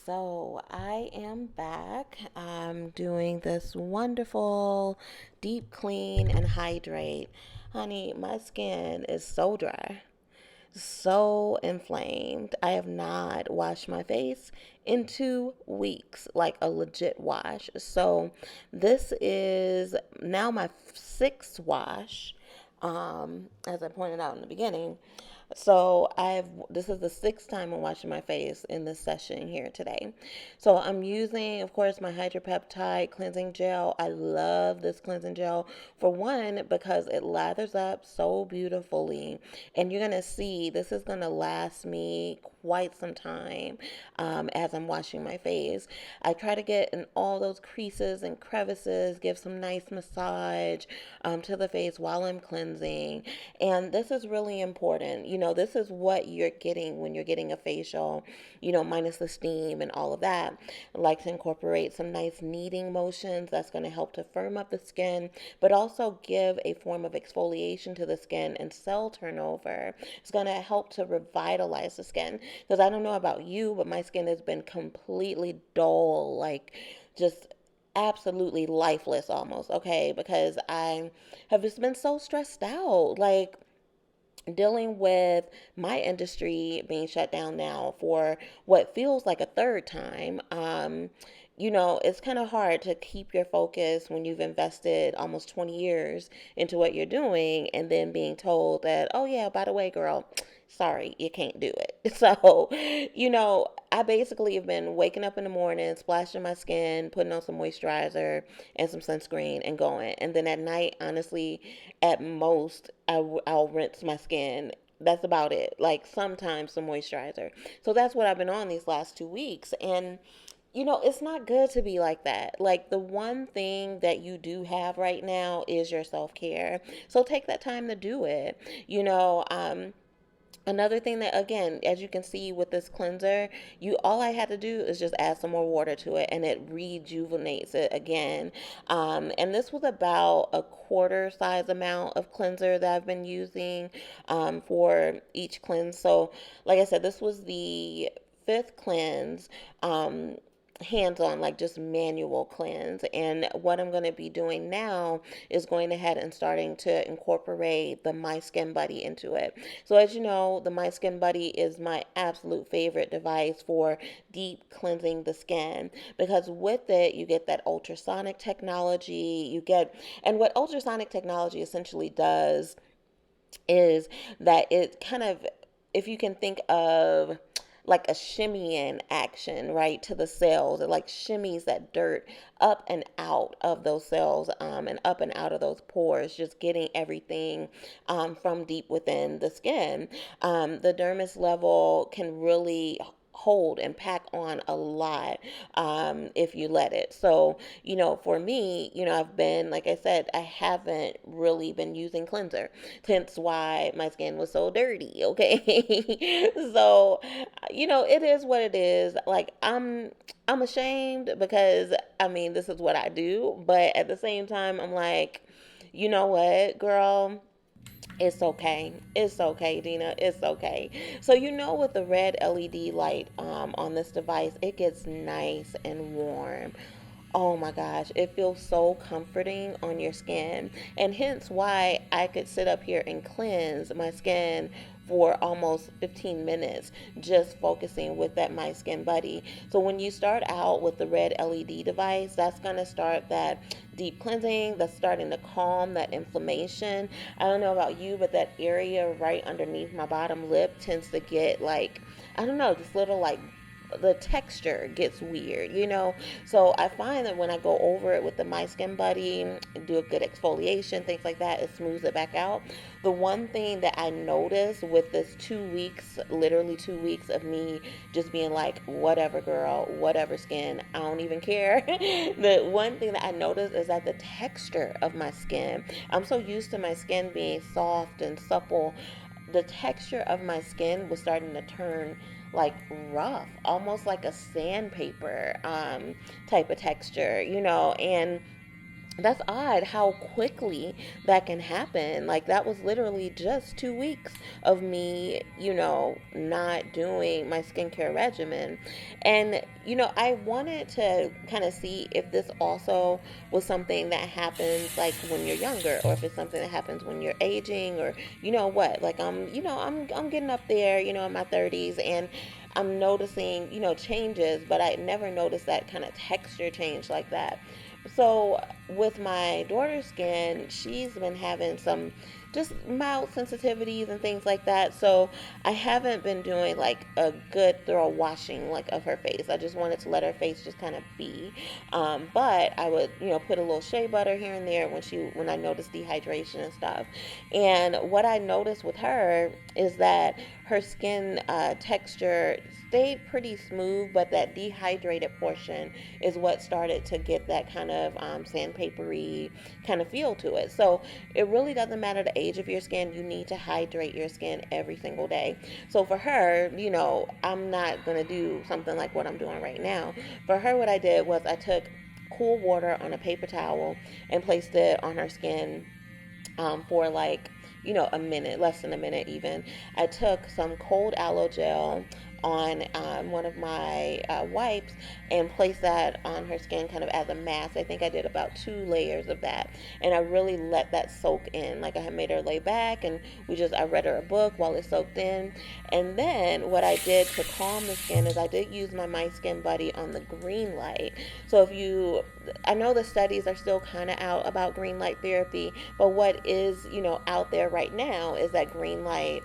So I am back. I'm doing this wonderful deep clean and hydrate. Honey, my skin is so dry, so inflamed. I have not washed my face in 2 weeks, like a legit wash. So this is now my sixth wash, as I pointed out in the beginning. So this is the sixth time I'm washing my face in this session here today. So I'm using, of course, my hydropeptide cleansing gel. I love this cleansing gel for one because it lathers up so beautifully, and you're gonna see this is gonna last me quite some time as I'm washing my face. I try to get in all those creases and crevices, give some nice massage to the face while I'm cleansing. And this is really important. This is what you're getting when you're getting a facial, minus the steam and all of that. I like to incorporate some nice kneading motions that's going to help to firm up the skin, but also give a form of exfoliation to the skin and cell turnover. It's going to help to revitalize the skin. Because I don't know about you, but my skin has been completely dull, like just absolutely lifeless almost, okay? Because I have just been so stressed out. Like, dealing with my industry being shut down now for what feels like a third time. It's kind of hard to keep your focus when you've invested almost 20 years into what you're doing and then being told that, oh, yeah, by the way, girl, sorry, you can't do it. So, I basically have been waking up in the morning, splashing my skin, putting on some moisturizer and some sunscreen and going. And then at night, honestly, at most, I'll rinse my skin. That's about it. Like sometimes some moisturizer. So that's what I've been on these last 2 weeks. And it's not good to be like that. Like, the one thing that you do have right now is your self care. So take that time to do it. Another thing that, again, as you can see with this cleanser, all I had to do is just add some more water to it, and it rejuvenates it again. And this was about a quarter size amount of cleanser that I've been using for each cleanse. So, like I said, this was the fifth cleanse. Hands on, like just manual cleanse. And what I'm going to be doing now is going ahead and starting to incorporate the My Skin Buddy into it. So, as you know, the My Skin Buddy is my absolute favorite device for deep cleansing the skin, because with it, you get that ultrasonic technology. And what ultrasonic technology essentially does is that it kind of, if you can think of like a shimmying action, right, to the cells. It like shimmies that dirt up and out of those cells, and up and out of those pores, just getting everything from deep within the skin. The dermis level can really hold and pack on a lot if you let it. So, for me, I've been, like I said, I haven't really been using cleanser, hence why my skin was so dirty, okay? So, it is what it is. Like, I'm ashamed because, I mean, this is what I do, but at the same time, I'm like, you know what, girl? It's okay. It's okay, Dina. It's okay. So, with the red LED light on this device, it gets nice and warm. Oh my gosh, it feels so comforting on your skin. And hence why I could sit up here and cleanse my skin for almost 15 minutes just focusing with that My Skin Buddy. So when you start out with the red LED device, that's going to start that deep cleansing, that's starting to calm that inflammation. I don't know about you, but that area right underneath my bottom lip tends to get like, I don't know, this little like, the texture gets weird. So I find that when I go over it with the My Skin Buddy, do a good exfoliation, things like that, it smooths it back out. The one thing that I noticed with this 2 weeks, literally 2 weeks of me just being like, whatever, girl, whatever, skin, I don't even care. The one thing that I noticed is that the texture of my skin, I'm so used to my skin being soft and supple, the texture of my skin was starting to turn like rough, almost like a sandpaper type of texture, and That's odd how quickly that can happen. Like, that was literally just 2 weeks of me, not doing my skincare regimen. And, I wanted to kind of see if this also was something that happens like when you're younger, or if it's something that happens when you're aging, or what. Like, I'm getting up there, in my 30s, and I'm noticing, changes, but I never noticed that kind of texture change like that. So with my daughter's skin, she's been having some just mild sensitivities and things like that. So I haven't been doing like a good thorough washing like of her face. I just wanted to let her face just kind of be. But I would, put a little shea butter here and there when I noticed dehydration and stuff. And what I noticed with her is that her skin texture stayed pretty smooth, but that dehydrated portion is what started to get that kind of sandpapery kind of feel to it. So it really doesn't matter the age of your skin. You need to hydrate your skin every single day. So for her, I'm not going to do something like what I'm doing right now. For her, what I did was I took cool water on a paper towel and placed it on her skin for like a minute, less than a minute even. I took some cold aloe gel on one of my wipes and placed that on her skin kind of as a mask. I think I did about 2 layers of that, and I really let that soak in. Like, I had made her lay back, and I read her a book while it soaked in. And then what I did to calm the skin is I did use my Skin Buddy on the green light. So I know the studies are still kind of out about green light therapy, but what is out there right now is that green light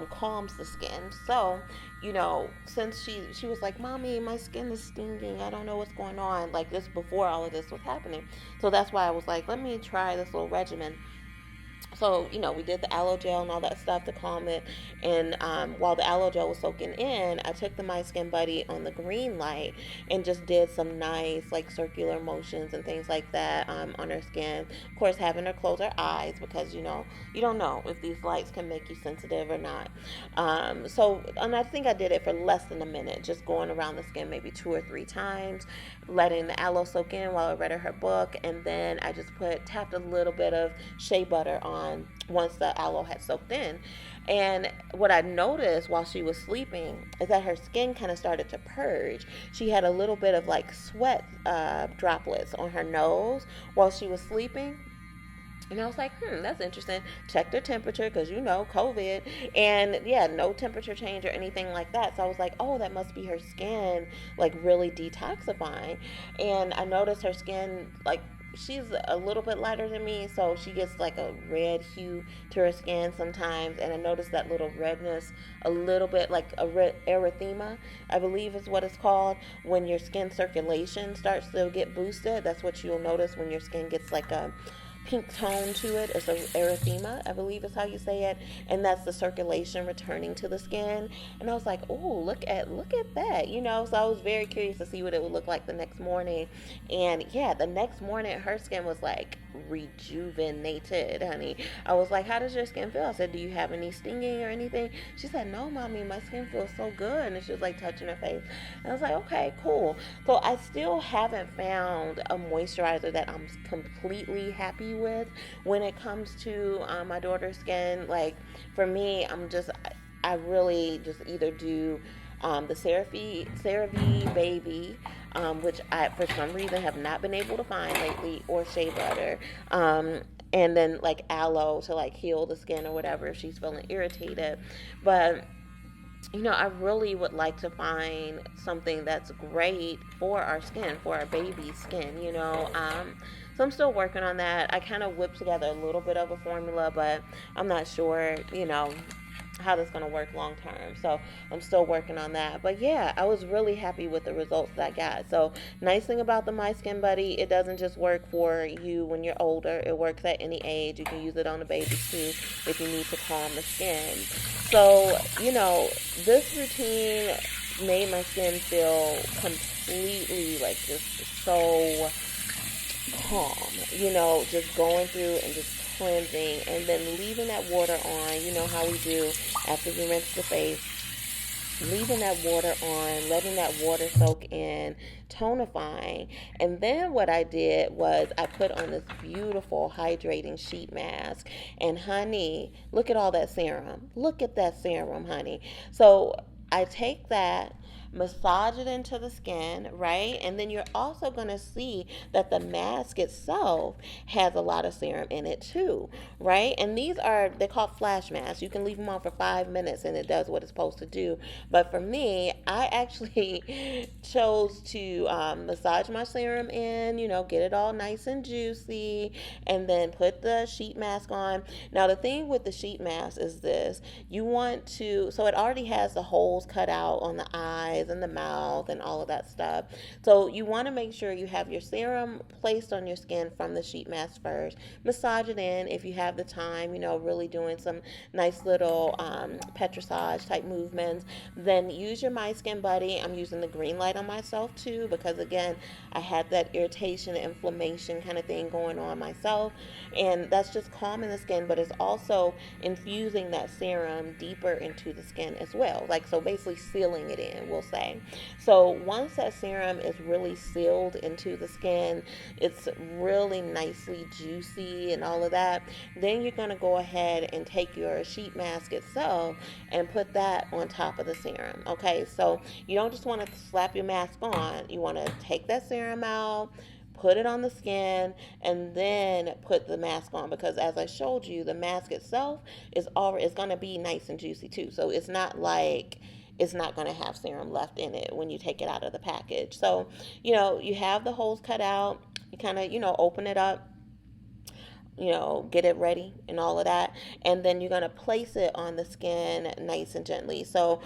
calms the skin. So since she was like, "Mommy, my skin is stinging. I don't know what's going on." Like, this before all of this was happening. So that's why I was like, let me try this little regimen. So, we did the aloe gel and all that stuff to calm it. And while the aloe gel was soaking in, I took the My Skin Buddy on the green light and just did some nice, like, circular motions and things like that on her skin. Of course, having her close her eyes because, you don't know if these lights can make you sensitive or not. And I think I did it for less than a minute, just going around the skin maybe 2 or 3 times, letting the aloe soak in while I read her book. And then I just tapped a little bit of shea butter on once the aloe had soaked in. And what I noticed while she was sleeping is that her skin kind of started to purge. She had a little bit of like sweat droplets on her nose while she was sleeping. And I was like, that's interesting. Checked her temperature because, COVID. And yeah, no temperature change or anything like that. So I was like, oh, that must be her skin, like, really detoxifying. And I noticed her skin, like, she's a little bit lighter than me, so she gets like a red hue to her skin sometimes. And I noticed that little redness, a little bit like a red erythema, I believe is what it's called. When your skin circulation starts to get boosted, that's what you'll notice when your skin gets like a pink tone to it. It's a erythema, I believe is how you say it, and that's the circulation returning to the skin. And I was like, oh, look at that, So I was very curious to see what it would look like the next morning. And yeah, the next morning her skin was like rejuvenated, honey. I was like, how does your skin feel? I said, do you have any stinging or anything? She said, no, mommy, my skin feels so good. And she was like touching her face. And I was like, okay, cool. So I still haven't found a moisturizer that I'm completely happy with when it comes to my daughter's skin. Like, for me, I really just either do the CeraVe Baby, which I, for some reason, have not been able to find lately, or shea butter. And then like aloe to like heal the skin or whatever if she's feeling irritated. But I really would like to find something that's great for our skin, for our baby's skin, So I'm still working on that. I kind of whipped together a little bit of a formula, but I'm not sure, how that's going to work long term. So I'm still working on that. But yeah, I was really happy with the results that I got. So nice thing about the My Skin Buddy, it doesn't just work for you when you're older. It works at any age. You can use it on the baby too if you need to calm the skin. So, this routine made my skin feel completely like just so calm, just going through and just cleansing and then leaving that water on, how we do after we rinse the face. leaving that water on, letting that water soak in, tonifying. And then what I did was I put on this beautiful hydrating sheet mask. And honey, look at all that serum. Look at that serum, honey. So I take that, massage it into the skin, right? And then you're also going to see that the mask itself has a lot of serum in it too, right? And these are, they're called flash masks. You can leave them on for 5 minutes and it does what it's supposed to do. But for me, I actually chose to massage my serum in, get it all nice and juicy, and then put the sheet mask on. Now, the thing with the sheet mask is this: you want to, so it already has the holes cut out on the eyes and the mouth and all of that stuff. So you want to make sure you have your serum placed on your skin from the sheet mask first. Massage it in if you have the time, really doing some nice little petrissage type movements. Then use your My Skin Buddy. I'm using the green light on myself too because, again, I had that irritation, inflammation kind of thing going on myself. And that's just calming the skin, but it's also infusing that serum deeper into the skin as well. Like, so basically sealing it in, we'll say. So once that serum is really sealed into the skin, it's really nicely juicy and all of that, then you're going to go ahead and take your sheet mask itself and put that on top of the serum. Okay, so you don't just want to slap your mask on, you want to take that serum out, put it on the skin, and then put the mask on, because as I showed you, the mask itself is going to be nice and juicy too. So it's not like it's not going to have serum left in it when you take it out of the package. So, you have the holes cut out, you kind of, open it up, get it ready and all of that. And then you're going to place it on the skin nice and gently. So,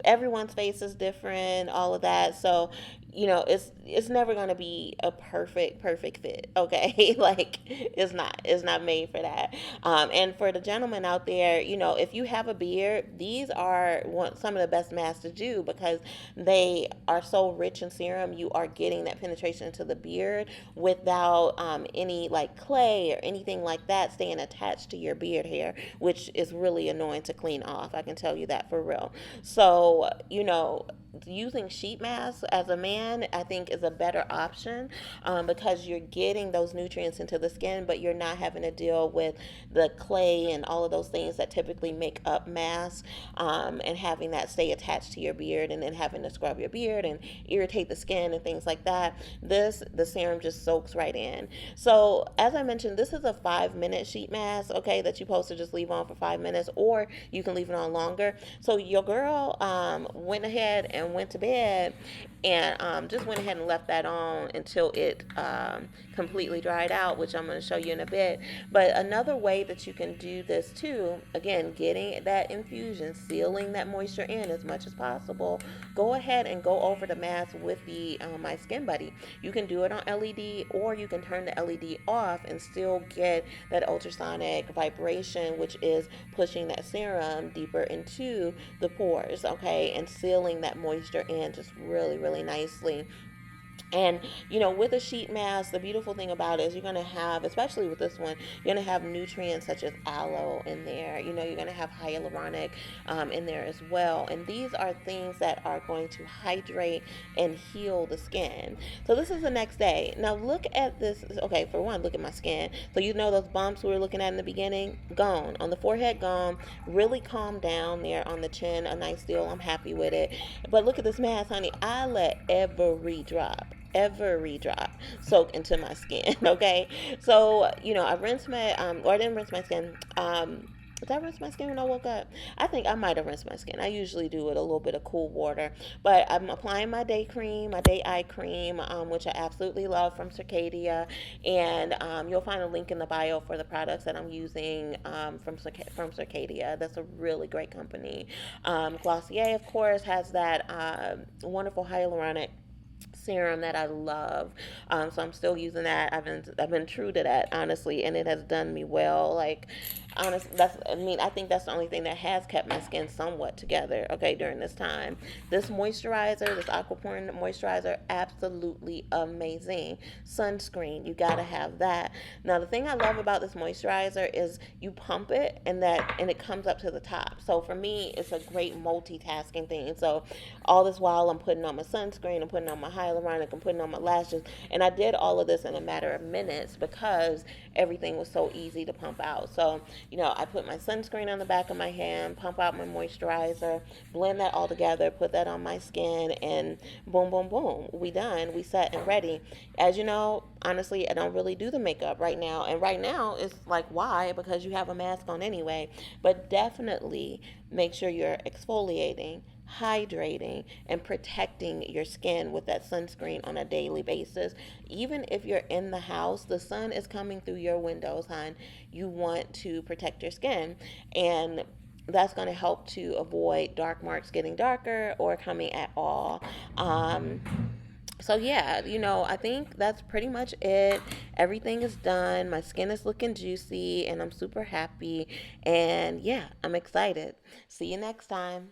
everyone's face is different, all of that. So, it's never going to be a perfect fit, okay? Like, it's not made for that. And for the gentlemen out there, if you have a beard, these are some of the best masks to do because they are so rich in serum. You are getting that penetration into the beard without any like clay or anything like that staying attached to your beard hair, which is really annoying to clean off. I can tell you that for real. So, using sheet masks as a man, I think, is a better option because you're getting those nutrients into the skin, but you're not having to deal with the clay and all of those things that typically make up masks, and having that stay attached to your beard and then having to scrub your beard and irritate the skin and things like that. The serum just soaks right in. So, as I mentioned, this is a 5-minute sheet mask, okay, that you're supposed to just leave on for 5 minutes, or you can leave it on longer. So, your girl went ahead and went to bed and just went ahead and left that on until it completely dried out, which I'm going to show you in a bit. But another way that you can do this too, again, getting that infusion, sealing that moisture in as much as possible, go ahead and go over the mask with the My Skin Buddy. You can do it on LED, or you can turn the LED off and still get that ultrasonic vibration, which is pushing that serum deeper into the pores, okay, and sealing that moisture in just really, really nicely. And with a sheet mask, the beautiful thing about it is you're going to have, especially with this one, you're going to have nutrients such as aloe in there. You're going to have hyaluronic in there as well. And these are things that are going to hydrate and heal the skin. So this is the next day. Now look at this. Okay, for one, look at my skin. So those bumps we were looking at in the beginning, gone. On the forehead, gone. Really calm down there on the chin. A nice deal. I'm happy with it. But look at this mask, honey. I let every drop soak into my skin. Okay, so I rinsed my or I didn't rinse my skin. Did I rinse my skin when I woke up? I think I might have rinsed my skin. I usually do it a little bit of cool water, but I'm applying my day cream, my day eye cream, which I absolutely love, from Circadia, and you'll find a link in the bio for the products that I'm using from Circadia. That's a really great company. Glossier, of course, has that wonderful hyaluronic serum that I love. So I'm still using that. I've been true to that, honestly, and it has done me well. Like, honestly, I think that's the only thing that has kept my skin somewhat together. Okay, during this time, this moisturizer, this Aquaporn moisturizer, absolutely amazing. Sunscreen, you gotta have that. Now, the thing I love about this moisturizer is you pump it and it comes up to the top. So for me, it's a great multitasking thing. So all this while I'm putting on my sunscreen, I'm putting on my hyaluronic, I'm putting on my lashes, and I did all of this in a matter of minutes because everything was so easy to pump out. So, I put my sunscreen on the back of my hand, pump out my moisturizer, blend that all together, put that on my skin, and boom, boom, boom, we done, we set and ready. As you know, honestly, I don't really do the makeup right now, and right now it's like, why? Because you have a mask on anyway. But definitely make sure you're exfoliating, hydrating, and protecting your skin with that sunscreen on a daily basis. Even if you're in the house, the sun is coming through your windows, hon. You want to protect your skin, and that's going to help to avoid dark marks getting darker or coming at all. So yeah, I think that's pretty much it. Everything is done. My skin is looking juicy and I'm super happy. And yeah, I'm excited. See you next time.